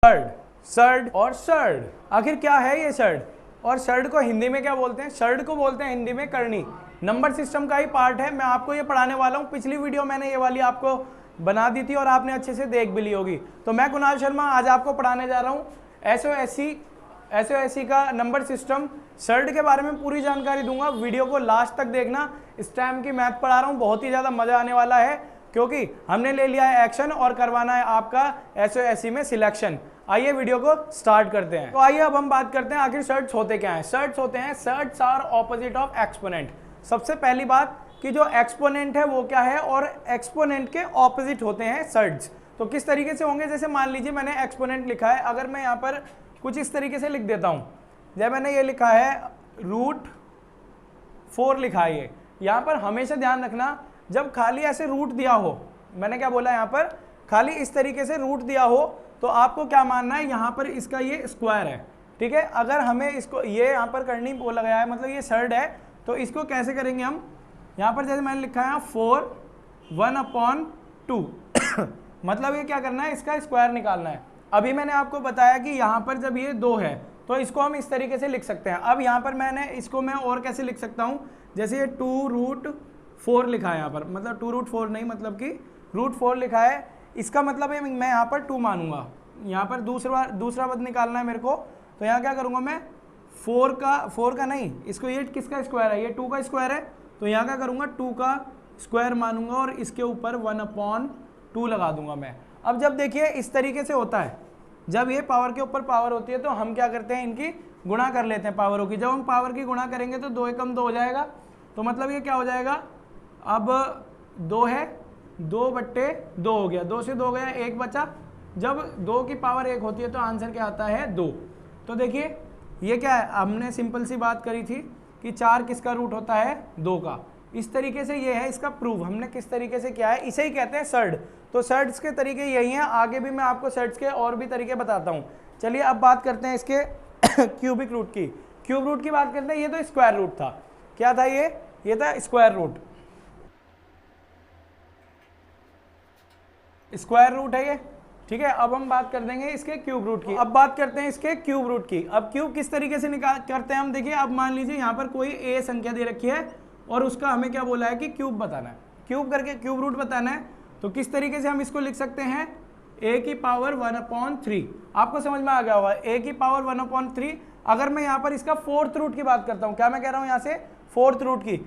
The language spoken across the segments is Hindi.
सर्ड, सर्ड और सर्ड। आखिर क्या है ये सर्ड? और सर्ड को हिंदी में क्या बोलते हैं? सर्ड को बोलते हैं हिंदी में करनी। नंबर सिस्टम का ही पार्ट है। मैं आपको ये पढ़ाने वाला हूँ। पिछली वीडियो मैंने ये वाली आपको बना दी थी और आपने अच्छे से देख भी ली होगी। तो मैं कुणाल शर्मा आज आपको पढ़ाने जा रहा हूँ एसओएससी का नंबर सिस्टम, सर्ड के बारे में पूरी जानकारी दूंगा। वीडियो को लास्ट तक देखना। इस टाइम की मैथ पढ़ा रहा हूँ, बहुत ही ज़्यादा मज़ा आने वाला है क्योंकि हमने ले लिया है एक्शन और करवाना है आपका एसओएससी में सिलेक्शन। आइए वीडियो को स्टार्ट करते हैं। तो आइए अब हम बात करते हैं आखिर सर्ड्स होते क्या हैं। सर्ड्स होते हैं, surds are opposite of exponent. सबसे पहली बात कि जो एक्सपोनेंट है वो क्या है और एक्सपोनेंट के ऑपोजिट होते हैं सर्ड्स। तो किस तरीके से होंगे? जैसे मान लीजिए मैंने एक्सपोनेंट लिखा है, अगर मैं यहाँ पर कुछ इस तरीके से लिख देता हूँ, जब मैंने ये लिखा है √4 लिखा है, ये यहाँ पर हमेशा ध्यान रखना जब खाली ऐसे रूट दिया हो, मैंने क्या बोला यहाँ पर खाली इस तरीके से रूट दिया हो तो आपको क्या मानना है, यहाँ पर इसका ये स्क्वायर है, ठीक है। अगर हमें इसको ये यहाँ पर करनी बोला गया है, मतलब ये सर्ड है, तो इसको कैसे करेंगे हम? यहाँ पर जैसे मैंने लिखा है 4 1/2 मतलब ये क्या करना है, इसका स्क्वायर निकालना है। अभी मैंने आपको बताया कि यहाँ पर जब ये 2 है तो इसको हम इस तरीके से लिख सकते हैं। अब यहाँ पर मैंने इसको मैं और कैसे लिख सकता हूँ, जैसे ये 2√4 लिखा है यहाँ पर, मतलब 2√4 नहीं, मतलब कि √4 लिखा है, इसका मतलब है मैं यहाँ पर 2 मानूंगा। यहाँ पर दूसरा पद निकालना है मेरे को, तो यहाँ क्या करूँगा मैं 4 का नहीं, इसको ये किसका स्क्वायर है, ये 2 का स्क्वायर है, तो यहाँ क्या करूँगा 2 का स्क्वायर मानूंगा और इसके ऊपर 1/2 लगा दूंगा मैं। अब जब देखिए इस तरीके से होता है, जब ये पावर के ऊपर पावर होती है तो हम क्या करते हैं, इनकी गुणा कर लेते हैं पावरों की। जब हम पावर की गुणा करेंगे तो 2 एकम 2 हो जाएगा, तो मतलब ये क्या हो जाएगा, अब 2 है 2/2 हो गया, 2 से 2 गया, 1 बचा। जब 2 की पावर 1 होती है तो आंसर क्या आता है 2। तो देखिए ये क्या है, हमने सिंपल सी बात करी थी कि 4 किसका रूट होता है, 2 का। इस तरीके से ये है इसका प्रूफ, हमने किस तरीके से किया है, इसे ही कहते हैं सर्ड। तो सर्ड्स के तरीके यही हैं, आगे भी मैं आपको सर्ड्स के और भी तरीके बताता हूँ। चलिए अब बात करते हैं इसके क्यूबिक रूट की। क्यूब रूट की बात करते हैं, ये तो स्क्वायर रूट था। क्या था ये था स्क्वायर रूट, स्क्वायर रूट है ये, ठीक है। अब हम बात कर देंगे इसके क्यूब रूट की। अब बात करते हैं इसके क्यूब रूट की। अब क्यूब किस तरीके से निकाल करते हैं हम, देखिए अब मान लीजिए यहाँ पर कोई ए संख्या दे रखी है और उसका हमें क्या बोला है कि क्यूब बताना है, क्यूब करके क्यूब रूट बताना है। तो किस तरीके से हम इसको लिख सकते हैं, a की पावर 1/3। आपको समझ में आ गया होगा, a की पावर 1/3। अगर मैं यहाँ पर इसका 4th रूट की बात करता हूँ, क्या मैं कह रहा हूँ यहाँ से 4th रूट की,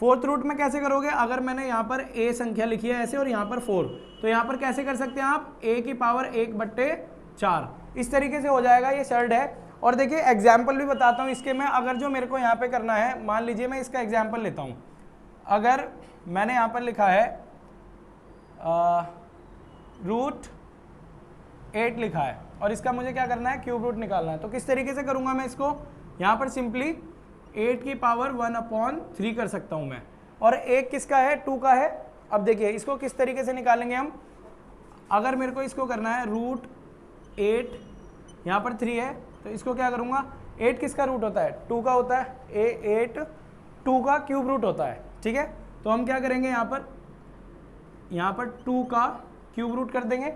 4th रूट में कैसे करोगे, अगर मैंने यहाँ पर a संख्या लिखी है ऐसे और यहाँ पर 4, तो यहाँ पर कैसे कर सकते हैं आप, a की पावर 1/4, इस तरीके से हो जाएगा, ये सर्ड है। और देखिए एग्जाम्पल भी बताता हूँ इसके मैं, अगर जो मेरे को यहाँ पे करना है, मान लीजिए मैं इसका एग्जाम्पल लेता हूँ। अगर मैंने यहाँ पर लिखा है √8 लिखा है और इसका मुझे क्या करना है, क्यूब रूट निकालना है, तो किस तरीके से करूँगा मैं इसको, यहाँ पर सिंपली 8 की पावर 1/3 कर सकता हूँ मैं, और 1 किसका है, 2 का है। अब देखिए इसको किस तरीके से निकालेंगे हम, अगर मेरे को इसको करना है √8, यहाँ पर 3 है, तो इसको क्या करूँगा, 8 किसका रूट होता है, 2 का होता है, 8 2 का क्यूब रूट होता है, ठीक है। तो हम क्या करेंगे, यहाँ पर 2 का क्यूब रूट कर देंगे।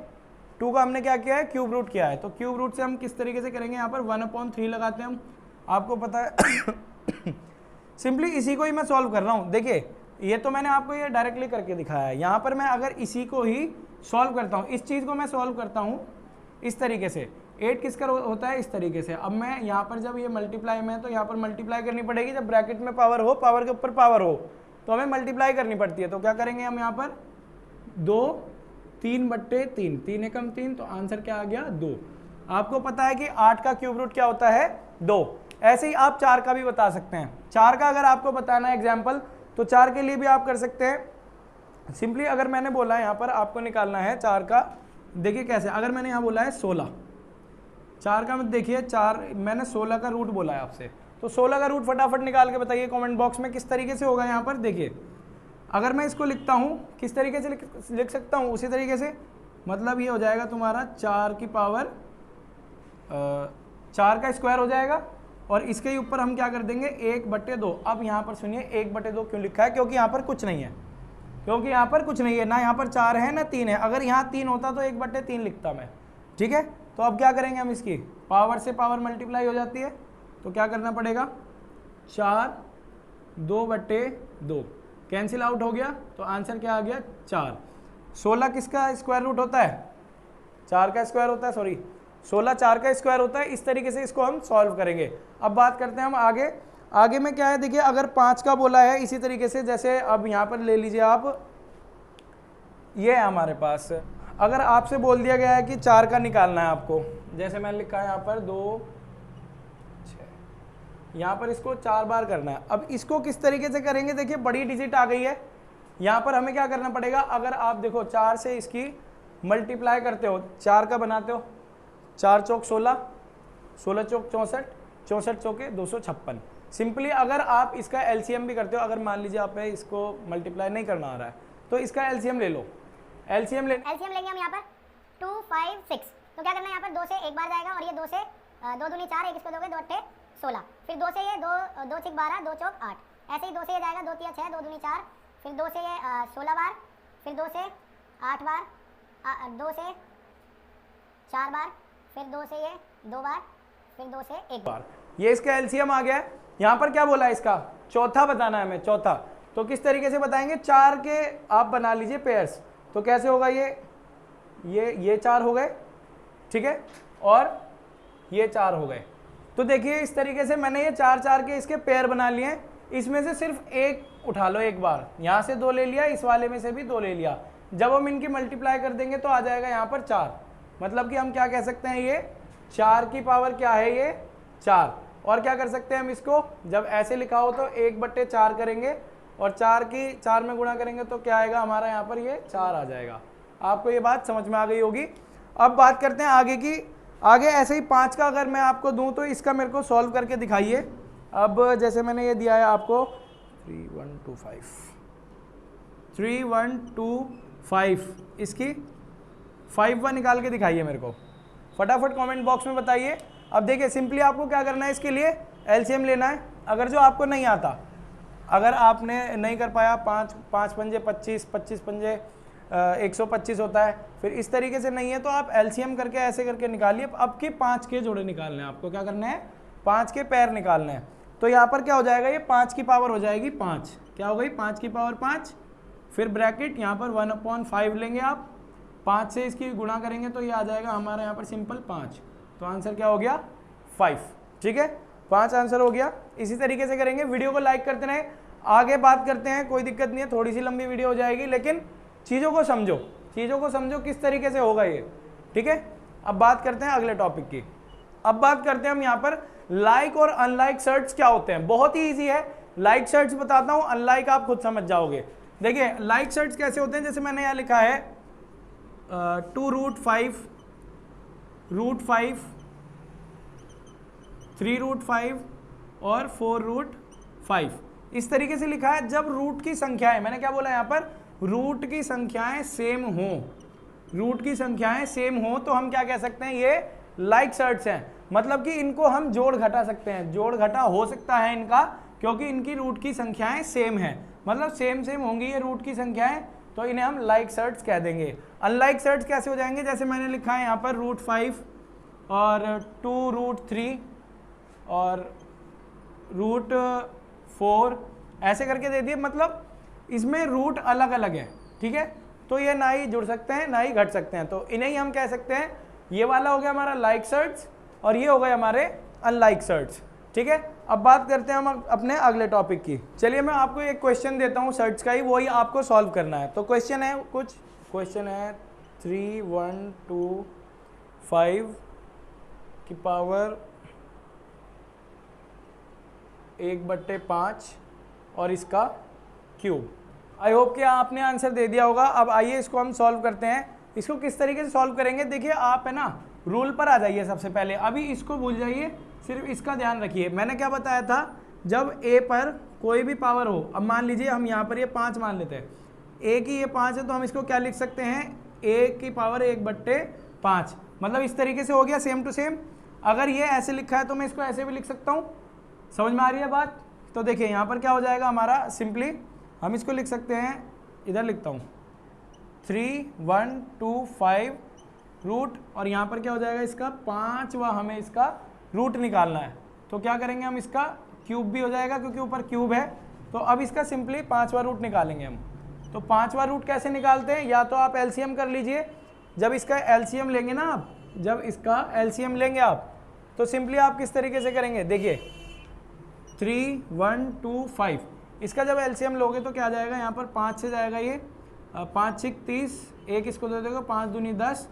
2 का हमने क्या किया है, क्यूब रूट किया है, तो क्यूब रूट से हम किस तरीके से करेंगे, यहाँ पर 1/3 लगाते हैं हम, आपको पता है सिंपली इसी को ही मैं सॉल्व कर रहा हूँ। देखिए ये तो मैंने आपको ये डायरेक्टली करके दिखाया है, यहाँ पर मैं अगर इसी को ही सॉल्व करता हूँ, इस चीज़ को मैं सॉल्व करता हूँ इस तरीके से, 8 किसका होता है, इस तरीके से। अब मैं यहाँ पर जब ये मल्टीप्लाई में है तो यहाँ पर मल्टीप्लाई करनी पड़ेगी, जब ब्रैकेट में पावर हो, पावर के ऊपर पावर हो तो हमें मल्टीप्लाई करनी पड़ती है। तो क्या करेंगे हम, यहाँ पर 2 3/3, 3 एकम 3, तो आंसर क्या आ गया 2। आपको पता है कि 8 का क्यूब रूट क्या होता है, 2। ऐसे ही आप 4 का भी बता सकते हैं। 4 का अगर आपको बताना है एग्जाम्पल, तो 4 के लिए भी आप कर सकते हैं। सिंपली अगर मैंने बोला है यहाँ पर आपको निकालना है 4 का, देखिए कैसे, अगर मैंने यहाँ बोला है 16, 4 का मत देखिए, 4 मैंने 16 का रूट बोला है आपसे, तो 16 का रूट फटाफट निकाल के बताइए कमेंट बॉक्स में किस तरीके से होगा। यहाँ पर देखिए अगर मैं इसको लिखता हूँ, किस तरीके से लिख सकता हूँ, उसी तरीके से, मतलब ये हो जाएगा तुम्हारा 4 की पावर 4 का स्क्वायर हो जाएगा और इसके ऊपर हम क्या कर देंगे 1/2। अब यहाँ पर सुनिए 1/2 क्यों लिखा है, क्योंकि यहाँ पर कुछ नहीं है, क्योंकि यहाँ पर कुछ नहीं है, ना यहाँ पर 4 है ना 3 है। अगर यहाँ 3 होता तो 1/3 लिखता मैं, ठीक है। तो अब क्या करेंगे हम, इसकी पावर से पावर मल्टीप्लाई हो जाती है, तो क्या करना पड़ेगा, 4 2/2 कैंसिल आउट हो गया, तो आंसर क्या आ गया 4। 16 किसका स्क्वायर रूट होता है, 4 का स्क्वायर होता है, सॉरी 16 4 का स्क्वायर होता है। इस तरीके से इसको हम सॉल्व करेंगे। अब बात करते हैं हम आगे में क्या है, देखिए अगर 5 का बोला है इसी तरीके से, जैसे अब यहाँ पर ले लीजिए आप, ये है हमारे पास, अगर आपसे बोल दिया गया है कि 4 का निकालना है आपको, जैसे मैंने लिखा है यहाँ पर 2 6, यहाँ पर इसको 4 बार करना है। अब इसको किस तरीके से करेंगे, देखिए बड़ी डिजिट आ गई है, यहाँ पर हमें क्या करना पड़ेगा, अगर आप देखो 4 से इसकी मल्टीप्लाई करते हो, 4 का बनाते हो, 4 चौक 16, 16 चौक 64, 64 चौके 256। सिंपली अगर आप इसका एलसीएम भी करते हो, अगर मान लीजिए आप इसको मल्टीप्लाई नहीं करना आ रहा है, तो इसका एलसीएम ले लो। एलसीएम लेंगे हम यहाँ पर 2 5 6, तो क्या करना है, यहाँ पर 2 से एक बार जाएगा, और ये 2 से 2 दूनी 4, एक इसको दोगे 2 8 16, फिर 2 से ये 2 6 12, 2 चौक 8, ऐसे ही 2 से ये जाएगा 2 3 6, 2 दूनी 4, फिर 2 से ये 16 बार, फिर 2 से 8 बार, 2 से 4 बार, फिर 2 से ये 2 बार, फिर 2 से 1 बार। ये इसका एलसीएम आ गया है। यहाँ पर क्या बोला है, इसका चौथा बताना है हमें, चौथा। तो किस तरीके से बताएंगे, 4 के आप बना लीजिए पेयर्स, तो कैसे होगा, ये 4 हो गए, ठीक है, और ये 4 हो गए। तो देखिए इस तरीके से मैंने ये 4 4 के इसके पेयर बना लिए हैं। इसमें से सिर्फ एक उठा लो, एक बार यहाँ से 2 ले लिया, इस वाले में से भी 2 ले लिया। जब हम इनकी मल्टीप्लाई कर देंगे तो आ जाएगा यहाँ पर 4, मतलब कि हम क्या कह सकते हैं, ये 4 की पावर क्या है, ये 4। और क्या कर सकते हैं हम इसको, जब ऐसे लिखा हो तो 1/4 करेंगे, और 4 की 4 में गुणा करेंगे तो क्या आएगा हमारा, यहाँ पर ये 4 आ जाएगा। आपको ये बात समझ में आ गई होगी। अब बात करते हैं आगे की। आगे ऐसे ही 5 का अगर मैं आपको दूं तो इसका मेरे को सॉल्व करके दिखाइए। अब जैसे मैंने ये दिया है आपको 3 1 2 5, इसकी 5 1 निकाल के दिखाइए मेरे को, फटाफट कमेंट बॉक्स में बताइए। अब देखिए सिंपली आपको क्या करना है, इसके लिए एलसीएम लेना है। अगर जो आपको नहीं आता, अगर आपने नहीं कर पाया, 5 5 पंजे 25, 25 पंजे 125 होता है, फिर इस तरीके से नहीं है तो आप एलसीएम करके ऐसे करके निकालिए। अब की 5 के जोड़े निकालने हैं आपको, क्या करना है, 5 के पैर निकालने हैं। तो यहाँ पर क्या हो जाएगा, ये 5 की पावर हो जाएगी 5, क्या हो गई 5 की पावर 5, फिर ब्रैकेट यहाँ पर 1/5 लेंगे आप, 5 से इसकी गुणा करेंगे तो ये आ जाएगा हमारा यहाँ पर सिंपल 5, तो आंसर क्या हो गया 5, ठीक है, 5 आंसर हो गया। इसी तरीके से करेंगे। वीडियो को लाइक करते रहें, आगे बात करते हैं, कोई दिक्कत नहीं है, थोड़ी सी लंबी वीडियो हो जाएगी, लेकिन चीज़ों को समझो किस तरीके से होगा ये, ठीक है। अब बात करते हैं अगले टॉपिक की। अब बात करते हैं हम यहाँ पर लाइक और अनलाइक सर्ट्स क्या होते हैं। बहुत ही ईजी है, लाइक सर्ट्स बताता हूँ, अनलाइक आप खुद समझ जाओगे। देखिए लाइक सर्ट्स कैसे होते हैं, जैसे मैंने यहाँ लिखा है 2√5, √5, 3√5 और 4√5, इस तरीके से लिखा है। जब रूट की संख्याएं, मैंने क्या बोला यहाँ पर, रूट की संख्याएं सेम हो, रूट की संख्याएं सेम हो तो हम क्या कह सकते हैं, ये लाइक सर्ट्स हैं। मतलब कि इनको हम जोड़ घटा सकते हैं, जोड़ घटा हो सकता है इनका, क्योंकि इनकी रूट की संख्याएं सेम हैं, मतलब सेम होंगी ये रूट की संख्याएं, तो इन्हें हम लाइक सर्ट्स कह देंगे। अनलाइक सर्ट्स कैसे हो जाएंगे, जैसे मैंने लिखा है यहाँ पर √5 और 2√3 और √4 ऐसे करके दे दिए, मतलब इसमें रूट अलग अलग है, ठीक है, तो ये ना ही जुड़ सकते हैं ना ही घट सकते हैं, तो इन्हें ही हम कह सकते हैं। ये वाला हो गया हमारा लाइक सर्ट्स और ये हो गए हमारे अनलाइक सर्ट्स, ठीक है। अब बात करते हैं हम अपने अगले टॉपिक की। चलिए मैं आपको एक क्वेश्चन देता हूँ सर्ट्स का ही, वही आपको सॉल्व करना है। तो क्वेश्चन है 3 1 2 5 की पावर 1/5 और इसका क्यूब। आई होप कि आपने आंसर दे दिया होगा। अब आइए इसको हम सॉल्व करते हैं। इसको किस तरीके से सॉल्व करेंगे, देखिए आप है ना रूल पर आ जाइए सबसे पहले, अभी इसको भूल जाइए, सिर्फ इसका ध्यान रखिए। मैंने क्या बताया था, जब a पर कोई भी पावर हो, अब मान लीजिए हम यहाँ पर ये 5 मान लेते हैं, a की ये 5 है तो हम इसको क्या लिख सकते हैं, a की पावर 1/5, मतलब इस तरीके से हो गया सेम टू सेम। अगर ये ऐसे लिखा है तो मैं इसको ऐसे भी लिख सकता हूँ, समझ में आ रही है बात। तो देखिए यहाँ पर क्या हो जाएगा हमारा, सिंपली हम इसको लिख सकते हैं, इधर लिखता हूँ 3 1 2 5 रूट और यहाँ पर क्या हो जाएगा इसका 5वां हमें इसका रूट निकालना है। तो क्या करेंगे हम, इसका क्यूब भी हो जाएगा क्योंकि ऊपर क्यूब है। तो अब इसका सिंपली 5वां रूट निकालेंगे हम। तो 5वां रूट कैसे निकालते हैं, या तो आप एलसीएम कर लीजिए। जब इसका एलसीएम लेंगे ना आप, जब इसका एलसीएम लेंगे आप, तो सिंपली आप किस तरीके से करेंगे, देखिए 3 1 2 5, इसका जब एलसीएम लोगे तो क्या आ जाएगा, यहाँ पर 5 से जाएगा ये 5 6 30, 1 इसको दे दोगे 5 दूनी 10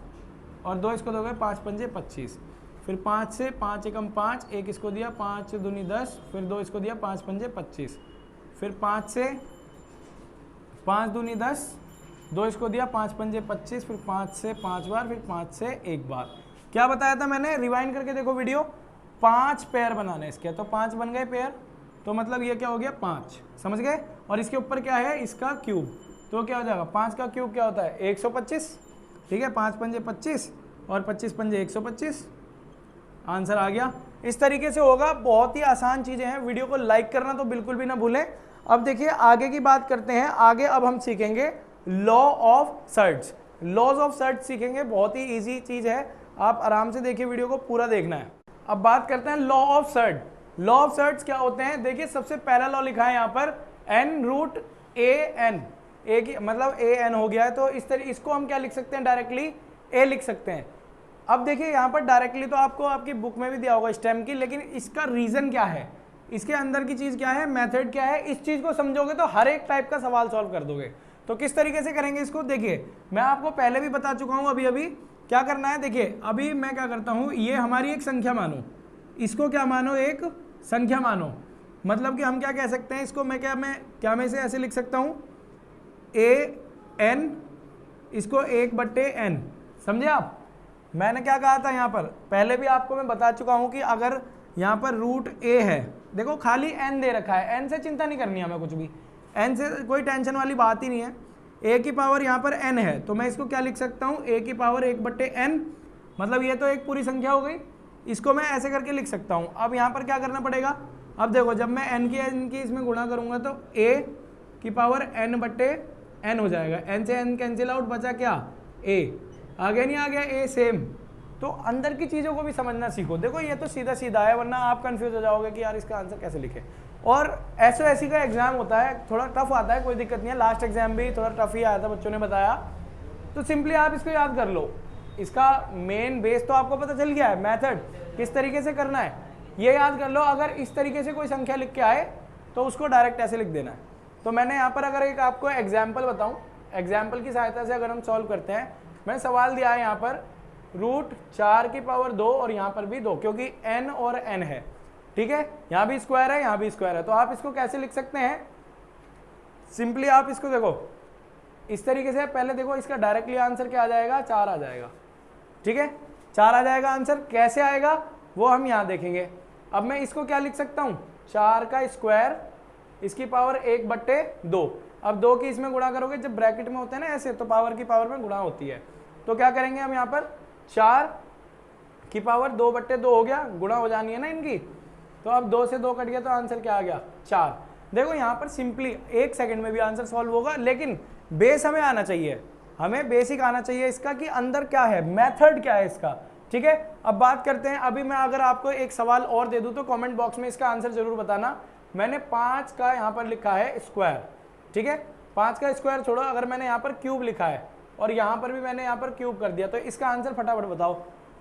और 2 इसको दोगे 5 पंजे 25, फिर 5 से 5 एकम 5, 1 इसको दिया 5 दूनी 10, फिर 2 इसको दिया 5 पंजे 25, फिर 5 से 5 दूनी 10, 2 इसको दिया 5 पंजे 25, फिर 5 से 5 बार, फिर 5 से 1 बार। क्या बताया था मैंने, रिवाइंड करके देखो वीडियो, 5 पेयर बनाने इसके, तो 5 बन गए पेयर, तो मतलब ये क्या हो गया 5, समझ गए। और इसके ऊपर क्या है, इसका क्यूब, तो क्या हो जाएगा 5 का क्यूब क्या होता है 125, ठीक है, 5 पंजे 25 और 25 पंजे 125, आंसर आ गया। इस तरीके से होगा, बहुत ही आसान चीज़ें हैं। वीडियो को लाइक करना तो बिल्कुल भी ना भूलें। अब देखिए आगे की बात करते हैं। आगे अब हम सीखेंगे law of surds, laws of surds सीखेंगे। बहुत ही इजी चीज़ है, आप आराम से देखिए, वीडियो को पूरा देखना है। अब बात करते हैं law of surd. Law of surds क्या होते हैं, देखिए सबसे पहला लॉ लिखा है यहाँ पर n रूट ए एन, ए की मतलब ए एन हो गया है, तो इस तरह इसको हम क्या लिख सकते हैं, डायरेक्टली ए लिख सकते हैं। अब देखिए यहाँ पर डायरेक्टली तो आपको आपकी बुक में भी दिया होगा स्टेम की, लेकिन इसका रीज़न क्या है, इसके अंदर की चीज़ क्या है, मेथड क्या है, इस चीज़ को समझोगे तो हर एक टाइप का सवाल सॉल्व कर दोगे। तो किस तरीके से करेंगे इसको, देखिए मैं आपको पहले भी बता चुका हूँ, अभी क्या करना है। देखिए अभी मैं क्या करता हूँ, ये हमारी एक संख्या मानो, इसको क्या मानो, एक संख्या मानो। मतलब कि हम क्या कह सकते हैं इसको, मैं क्या इसे ऐसे लिख सकता हूँ, ए एन, इसको 1/n, समझे आप। मैंने क्या कहा था यहाँ पर, पहले भी आपको मैं बता चुका हूँ कि अगर यहाँ पर रूट ए है, देखो खाली n दे रखा है, n से चिंता नहीं करनी है हमें कुछ भी, n से कोई टेंशन वाली बात ही नहीं है। a की पावर यहाँ पर n है, तो मैं इसको क्या लिख सकता हूँ, a की पावर 1/n, मतलब ये तो एक पूरी संख्या हो गई, इसको मैं ऐसे करके लिख सकता हूँ। अब यहाँ पर क्या करना पड़ेगा, अब देखो जब मैं n की इसमें गुणा करूँगा तो a की पावर n/n हो जाएगा, n से n कैंसिल आउट, बचा क्या a, आ गया नहीं आ गया a सेम। तो अंदर की चीज़ों को भी समझना सीखो। देखो ये तो सीधा सीधा है, वरना आप कंफ्यूज हो जाओगे कि यार इसका आंसर कैसे लिखे। और SOSC का एग्जाम होता है, थोड़ा टफ आता है, कोई दिक्कत नहीं है, लास्ट एग्जाम भी थोड़ा टफ ही आया था, बच्चों ने बताया। तो सिंपली आप इसको याद कर लो, इसका मेन बेस तो आपको पता चल गया है, मेथड किस तरीके से करना है ये याद कर लो। अगर इस तरीके से कोई संख्या लिख के आए तो उसको डायरेक्ट ऐसे लिख देना है। तो मैंने यहाँ पर अगर एक आपको एग्जाम्पल बताऊँ, एग्जाम्पल की सहायता से अगर हम सॉल्व करते हैं, मैंने सवाल दिया है यहाँ पर रूट 4 की पावर 2 और यहाँ पर भी 2, क्योंकि n और n है, ठीक है, यहाँ भी स्क्वायर है, यहाँ भी स्क्वायर है। तो आप इसको कैसे लिख सकते हैं, सिंपली आप इसको देखो इस तरीके से, पहले देखो इसका डायरेक्टली आंसर क्या आ जाएगा, 4 आ जाएगा, ठीक है, 4 आ जाएगा आंसर। कैसे आएगा वो हम यहाँ देखेंगे। अब मैं इसको क्या लिख सकता हूँ, 4 का स्क्वायर, इसकी पावर 1/2। अब 2 की इसमें गुणा करोगे, जब ब्रैकेट में होते हैं ना ऐसे, तो पावर की पावर में गुणा होती है। तो क्या करेंगे हम यहाँ पर, 4 की पावर 2/2 हो गया, गुणा हो जानी है ना इनकी, तो अब 2 से 2 कट गया, तो आंसर क्या आ गया 4। देखो यहाँ पर सिंपली 1 सेकंड में भी आंसर सॉल्व होगा, लेकिन बेस हमें आना चाहिए, हमें बेसिक आना चाहिए इसका कि अंदर क्या है, मेथड क्या है इसका, ठीक है। अब बात करते हैं, अभी मैं अगर आपको एक सवाल और दे दूं तो कमेंट बॉक्स में इसका आंसर जरूर बताना। मैंने 5 का यहाँ पर लिखा है स्क्वायर, ठीक है, 5 का स्क्वायर छोड़ो, अगर मैंने यहाँ पर क्यूब लिखा है और यहाँ पर भी मैंने यहाँ पर क्यूब कर दिया, तो इसका आंसर फटाफट बताओ,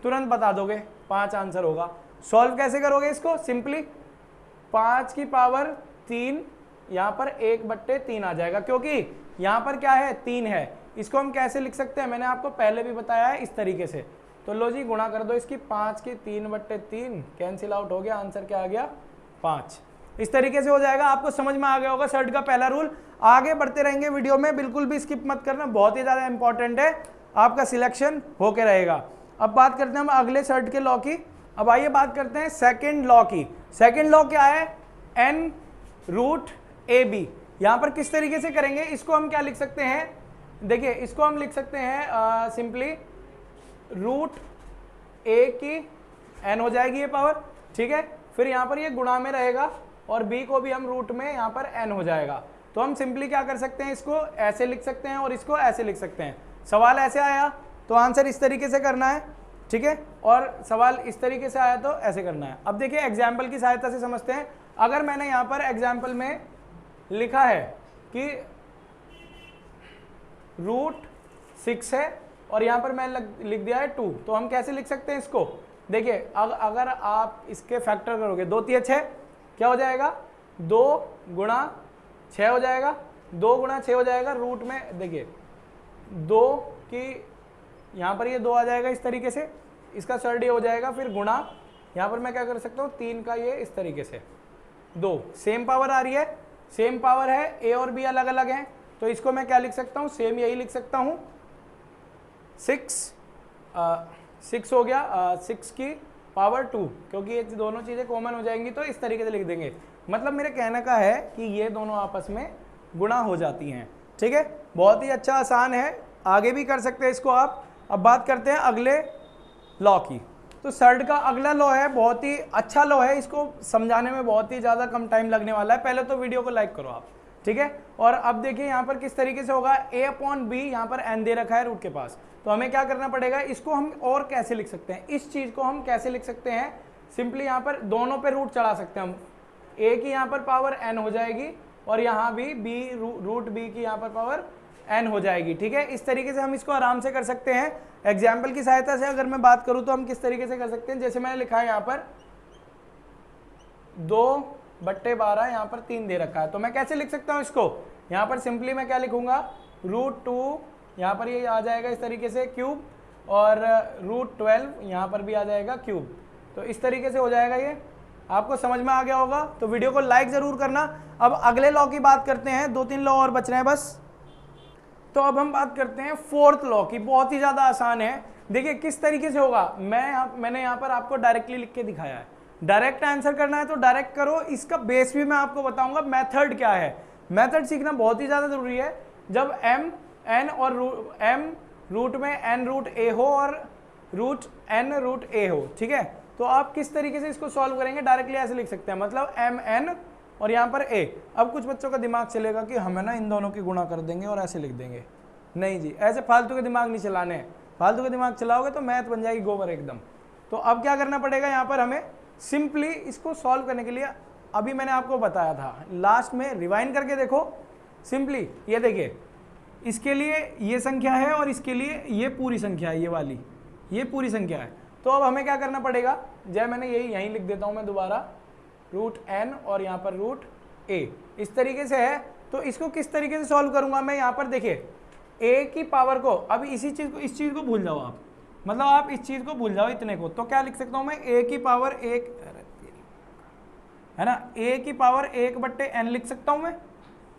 तुरंत बता दोगे, 5 आंसर होगा। सॉल्व कैसे करोगे इसको, सिंपली 5 की पावर 3, यहाँ पर 1/3 आ जाएगा, क्योंकि यहाँ पर क्या है 3 है। इसको हम कैसे लिख सकते हैं, मैंने आपको पहले भी बताया है, इस तरीके से। तो लो जी गुणा कर दो इसकी, 5 की 3/3 कैंसिल आउट हो गया, आंसर क्या आ गया 5। इस तरीके से हो जाएगा। आपको समझ में आ गया होगा सर्ट का पहला रूल। आगे बढ़ते रहेंगे वीडियो में, बिल्कुल भी स्किप मत करना, बहुत ही ज़्यादा इंपॉर्टेंट है, आपका सिलेक्शन होके रहेगा। अब बात करते हैं हम अगले सर्ट के लॉ की। अब आइए बात करते हैं सेकंड लॉ की। सेकंड लॉ क्या है, n रूट ए बी। यहाँ पर किस तरीके से करेंगे, इसको हम क्या लिख सकते हैं, देखिए इसको हम लिख सकते हैं सिंपली रूट a की n हो जाएगी ये पावर, ठीक है, फिर यहाँ पर ये गुणा में रहेगा और b को भी हम रूट में यहाँ पर n हो जाएगा। तो हम सिंपली क्या कर सकते हैं, इसको ऐसे लिख सकते हैं और इसको ऐसे लिख सकते हैं। सवाल ऐसे आया तो आंसर इस तरीके से करना है, ठीक है। और सवाल इस तरीके से आया तो ऐसे करना है। अब देखिए एग्जाम्पल की सहायता से समझते हैं। अगर मैंने यहाँ पर एग्जाम्पल में लिखा है कि √6 है और यहाँ पर मैं लिख दिया है 2, तो हम कैसे लिख सकते हैं इसको? देखिए अगर आप इसके फैक्टर करोगे 2 × 6 क्या हो जाएगा? 2 × 6 हो जाएगा, 2 × 6 हो जाएगा। रूट में देखिए 2 की यहाँ पर ये 2 आ जाएगा इस तरीके से, इसका सर्ड ये हो जाएगा, फिर गुणा यहाँ पर मैं क्या कर सकता हूँ 3 का ये इस तरीके से 2, सेम पावर आ रही है, सेम पावर है, ए और बी अलग अलग हैं, तो इसको मैं क्या लिख सकता हूँ? सेम यही लिख सकता हूँ 6 हो गया 6 की पावर 2, क्योंकि ये दोनों चीज़ें कॉमन हो जाएंगी तो इस तरीके से लिख देंगे। मतलब मेरे कहने का है कि ये दोनों आपस में गुणा हो जाती हैं, ठीक है। बहुत ही अच्छा आसान है, आगे भी कर सकते हैं इसको आप। अब बात करते हैं अगले लॉ की। तो सर्ड का अगला लॉ है, बहुत ही अच्छा लॉ है, इसको समझाने में बहुत ही ज़्यादा कम टाइम लगने वाला है। पहले तो वीडियो को लाइक करो आप, ठीक है। और अब देखिए यहाँ पर किस तरीके से होगा, a/b यहाँ पर n दे रखा है रूट के पास, तो हमें क्या करना पड़ेगा? इसको हम और कैसे लिख सकते हैं? इस चीज़ को हम कैसे लिख सकते हैं? सिंपली यहाँ पर दोनों पे रूट चढ़ा सकते हैं हम। a की यहाँ पर पावर n हो जाएगी और यहाँ भी √b की यहाँ पर पावर n हो जाएगी, ठीक है। इस तरीके से हम इसको आराम से कर सकते हैं। एग्जाम्पल की सहायता से अगर मैं बात करूँ तो हम किस तरीके से कर सकते हैं? जैसे मैंने लिखा है यहाँ पर 2/12 यहाँ पर 3 दे रखा है, तो मैं कैसे लिख सकता हूँ इसको? यहाँ पर सिंपली मैं क्या लिखूंगा? √2 यहाँ पर ये आ जाएगा इस तरीके से क्यूब, और √12 यहाँ पर भी आ जाएगा क्यूब, तो इस तरीके से हो जाएगा। ये आपको समझ में आ गया होगा, तो वीडियो को लाइक ज़रूर करना। अब अगले लॉ की बात करते हैं, 2-3 लॉ और बच रहे हैं बस। तो अब हम बात करते हैं फोर्थ लॉ की, बहुत ही ज़्यादा आसान है। देखिए किस तरीके से होगा, मैंने यहाँ पर आपको डायरेक्टली लिख के दिखाया है। डायरेक्ट आंसर करना है तो डायरेक्ट करो, इसका बेस भी मैं आपको बताऊंगा मेथड क्या है। मेथड सीखना बहुत ही ज़्यादा ज़रूरी है। जब m n और m रूट में n√a हो और n√a हो, ठीक है, तो आप किस तरीके से इसको सॉल्व करेंगे? डायरेक्टली ऐसे लिख सकते हैं, मतलब mn और यहाँ पर a। अब कुछ बच्चों का दिमाग चलेगा कि हमें ना इन दोनों की गुणा कर देंगे और ऐसे लिख देंगे। नहीं जी, ऐसे फालतू के दिमाग नहीं चलाने हैं। फालतू के दिमाग चलाओगे तो मैथ बन जाएगी गोबर एकदम। तो अब क्या करना पड़ेगा? यहाँ पर हमें सिंपली इसको सॉल्व करने के लिए अभी मैंने आपको बताया था, लास्ट में रिवाइंड करके देखो। सिंपली ये देखिए, इसके लिए ये संख्या है और इसके लिए ये पूरी संख्या है, ये वाली ये पूरी संख्या है। तो अब हमें क्या करना पड़ेगा? जब मैंने यहीं लिख देता हूँ मैं दोबारा, √n और यहाँ पर √a इस तरीके से है। तो इसको किस तरीके से सॉल्व करूँगा मैं? यहाँ पर देखिए a की पावर को, अब इस चीज़ को भूल जाओ आप, मतलब आप इस चीज़ को भूल जाओ इतने को, तो क्या लिख सकता हूँ मैं? a की पावर 1 है ना, a की पावर 1/n लिख सकता हूँ मैं,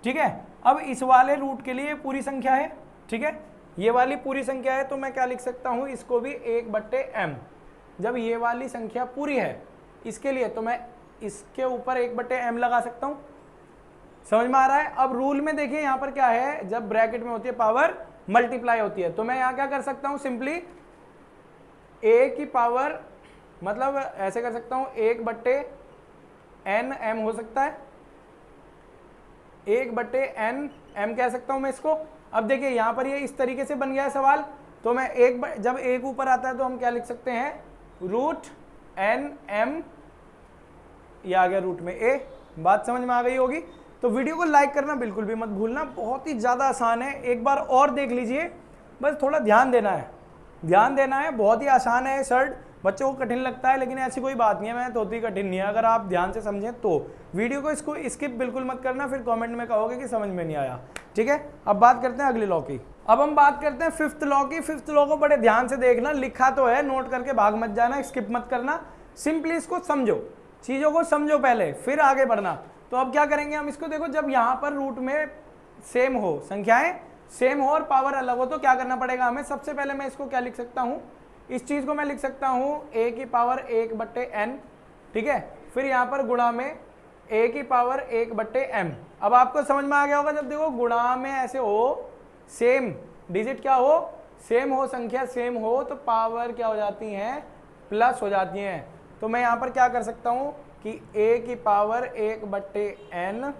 ठीक है। अब इस वाले रूट के लिए पूरी संख्या है, ठीक है, ये वाली पूरी संख्या है, तो मैं क्या लिख सकता हूँ? इसको भी 1/m। जब ये वाली संख्या पूरी है इसके लिए, तो मैं इसके ऊपर 1/m लगा सकता हूँ। समझ में आ रहा है? अब रूल में देखिए यहाँ पर क्या है, जब ब्रैकेट में होती है पावर मल्टीप्लाई होती है, तो मैं यहाँ क्या कर सकता हूँ? सिंपली a की पावर, मतलब ऐसे कर सकता हूँ 1/nm हो सकता है, 1/nm कह सकता हूँ मैं इसको। अब देखिए यहाँ पर ये इस तरीके से बन गया है सवाल, तो मैं जब एक ऊपर आता है तो हम क्या लिख सकते हैं? √nm, ये आ गया रूट में a। बात समझ में आ गई होगी। तो वीडियो को लाइक करना बिल्कुल भी मत भूलना, बहुत ही ज़्यादा आसान है। एक बार और देख लीजिए, बस थोड़ा ध्यान देना है, बहुत ही आसान है। सर्ट बच्चों को कठिन लगता है, लेकिन ऐसी कोई बात नहीं है, मैं होती कठिन नहीं है। अगर आप ध्यान से समझें तो वीडियो को इसको स्किप बिल्कुल मत करना, फिर कमेंट में कहोगे कि समझ में नहीं आया, ठीक है। अब बात करते हैं अगले लॉ की। अब हम बात करते हैं फिफ्थ लॉ की। फिफ्थ लॉ को बड़े ध्यान से देखना, लिखा तो है, नोट करके भाग मत जाना, स्किप मत करना। सिंपली इसको समझो, चीज़ों को समझो पहले, फिर आगे बढ़ना। तो अब क्या करेंगे हम इसको? देखो, जब यहाँ पर रूट में सेम हो, संख्याएं सेम हो और पावर अलग हो, तो क्या करना पड़ेगा हमें? सबसे पहले मैं इसको क्या लिख सकता हूँ? इस चीज़ को मैं लिख सकता हूँ a की पावर 1/n, ठीक है। फिर यहाँ पर गुणा में a की पावर 1/m। अब आपको समझ में आ गया होगा, जब देखो गुणा में ऐसे हो, सेम डिजिट क्या हो? सेम हो, संख्या सेम हो, तो पावर क्या हो जाती हैं? प्लस हो जाती हैं। तो मैं यहाँ पर क्या कर सकता हूँ कि a की पावर 1/n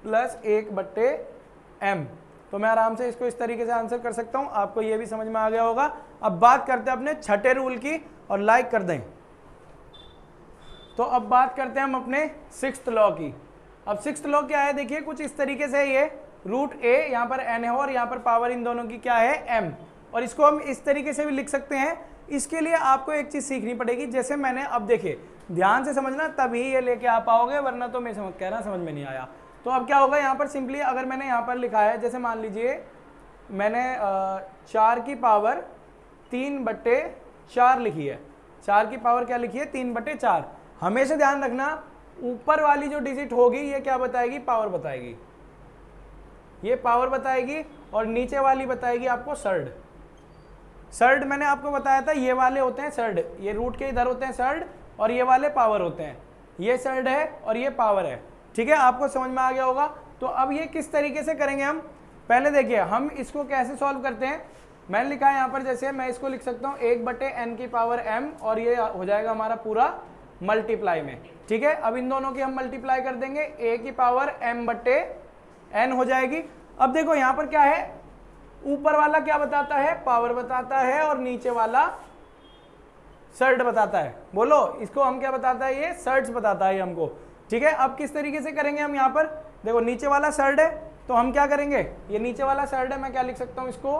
प्लस 1/m, तो मैं आराम से इसको इस तरीके से आंसर कर सकता हूं। आपको ये भी समझ में आ गया होगा। अब बात करते हैं अपने छठे रूल की, और लाइक कर दें। तो अब बात करते हैं हम अपने सिक्स्थ लॉ की। अब सिक्स्थ लॉ क्या है, देखिए कुछ इस तरीके से ये रूट ए, यहाँ पर n है और यहाँ पर पावर इन दोनों की क्या है m, और इसको हम इस तरीके से भी लिख सकते हैं। इसके लिए आपको एक चीज सीखनी पड़ेगी, जैसे मैंने, अब देखिए ध्यान से समझना तभी ये लेके आ पाओगे, वरना तो मैं कह रहा समझ में नहीं आया। तो अब क्या होगा, यहाँ पर सिंपली अगर मैंने यहाँ पर लिखा है, जैसे मान लीजिए मैंने 4 की पावर 3/4 लिखी है। 4 की पावर क्या लिखी है, 3/4। हमेशा ध्यान रखना ऊपर वाली जो डिजिट होगी ये क्या बताएगी, पावर बताएगी, ये पावर बताएगी, और नीचे वाली बताएगी आपको सर्ड। सर्ड मैंने आपको बताया था, ये वाले होते हैं सर्ड, ये रूट के इधर होते हैं सर्ड, और ये वाले पावर होते हैं। ये सर्ड है और ये पावर है। ठीक है, आपको समझ में आ गया होगा। तो अब ये किस तरीके से करेंगे हम, पहले देखिए हम इसको कैसे सॉल्व करते हैं। मैंने लिखा है यहाँ पर, जैसे मैं इसको लिख सकता हूँ 1/n की पावर m, और ये हो जाएगा हमारा पूरा मल्टीप्लाई में। ठीक है, अब इन दोनों की हम मल्टीप्लाई कर देंगे, a की पावर m/n हो जाएगी। अब देखो यहाँ पर क्या है, ऊपर वाला क्या बताता है, पावर बताता है, और नीचे वाला सर्ड बताता है। बोलो इसको हम क्या बताता है, ये सर्ड्स बताता है हमको। ठीक है, अब किस तरीके से करेंगे हम, यहाँ पर देखो नीचे वाला सर्ड है, तो हम क्या करेंगे, ये नीचे वाला सर्ड है, मैं क्या लिख सकता हूँ इसको,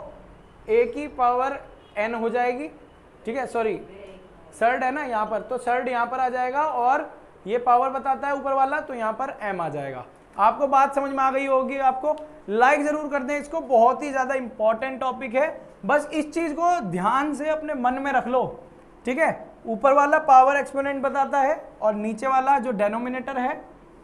a की पावर n हो जाएगी। ठीक है, सॉरी सर्ड है ना यहाँ पर, तो सर्ड यहाँ पर आ जाएगा, और ये पावर बताता है ऊपर वाला, तो यहाँ पर m आ जाएगा। आपको बात समझ में आ गई होगी। आपको लाइक जरूर कर दें इसको, बहुत ही ज्यादा इंपॉर्टेंट टॉपिक है। बस इस चीज को ध्यान से अपने मन में रख लो। ठीक है, ऊपर वाला पावर एक्सपोनेंट बताता है, और नीचे वाला जो डेनोमिनेटर है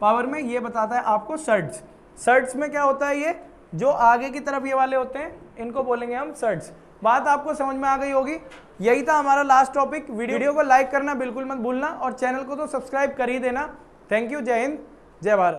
पावर में, ये बताता है आपको सर्ड्स। सर्ड्स में क्या होता है, ये जो आगे की तरफ ये वाले होते हैं, इनको बोलेंगे हम सर्ड्स। बात आपको समझ में आ गई होगी। यही था हमारा लास्ट टॉपिक। वीडियो को लाइक करना बिल्कुल मत भूलना, और चैनल को तो सब्सक्राइब कर ही देना। थैंक यू, जय हिंद, जय भारत।